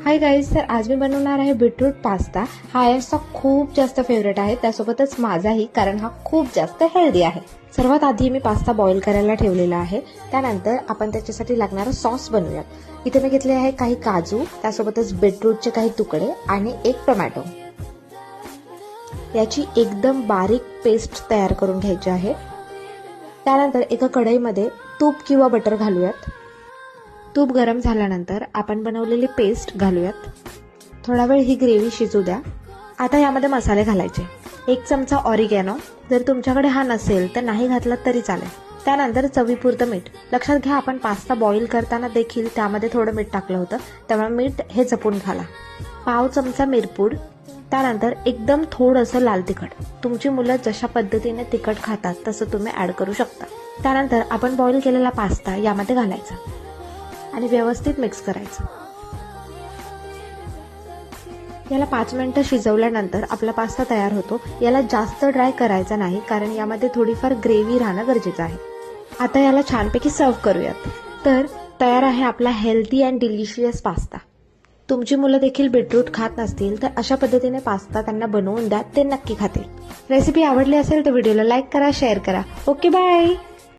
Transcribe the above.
Hi guys, तर आज मी बनवणार आहे बीटरूट पास्ता। हा आयसचा खूप जास्त फेवरेट आहे, त्यासोबतच माझाही, कारण हा खूप जास्त हेल्दी आहे। सर्वात आधी मी पास्ता बॉईल करायला ठेवलेला आहे। त्यानंतर आपण त्याच्यासाठी लागणारा सॉस बनवूयात। इथे मी घेतले आहे काही काजू, त्यासोबतच बीटरूटचे काही तुकडे आणि एक टोमॅटो। याची एकदम बारीक पेस्ट तयार करून घ्यायची आहे। त्यानंतर एका कढईमध्ये तूप किंवा बटर घालूयात। तूप गरम झाल्यानंतर आपण बनवलेली पेस्ट घालूयात। थोडा वेळ ही ग्रेव्ही शिजू द्या। आता यामध्ये मसाले घालायचे। 1 चमचा ऑरिगॅनो, जर तुमच्याकडे हा नसेल तर नाही घातला तरी चालेल। त्यानंतर चवीपुरतं मीठ। लक्षात घ्या, आपण पास्ता बॉईल करताना देखील त्यामध्ये थोडं मीठ टाकलं होतं, त्यामुळे मीठ हे जपून घाला। पाव चमचा मिरपूड। त्यानंतर एकदम थोडंसं लाल तिखट। तुमची मुलं जशा पद्धतीने तिखट खातात तसं तुम्ही ऍड करू शकता। त्यानंतर आपण बॉईल केलेला पास्ता यामध्ये घालायचा आणि व्यवस्थित मिक्स करायचं। याला 5 मिनिटं शिजवल्यानंतर आपला पास्ता तयार होतो। याला जास्त ड्राय करायचा नाही, कारण यामध्ये थोडीफार ग्रेव्ही राहणं गरजेचं आहे। आता याला छानपैकी सर्व करूयात। तर तयार आहे आपला हेल्दी अँड डिलिशियस पास्ता। तुमची मुलं देखील बीटरूट खात नसतील तर अशा पद्धतीने पास्ता त्यांना बनवून द्या, ते नक्की खातील। रेसिपी आवडली असेल तर व्हिडिओला लाईक करा, शेअर करा। Okay, bye.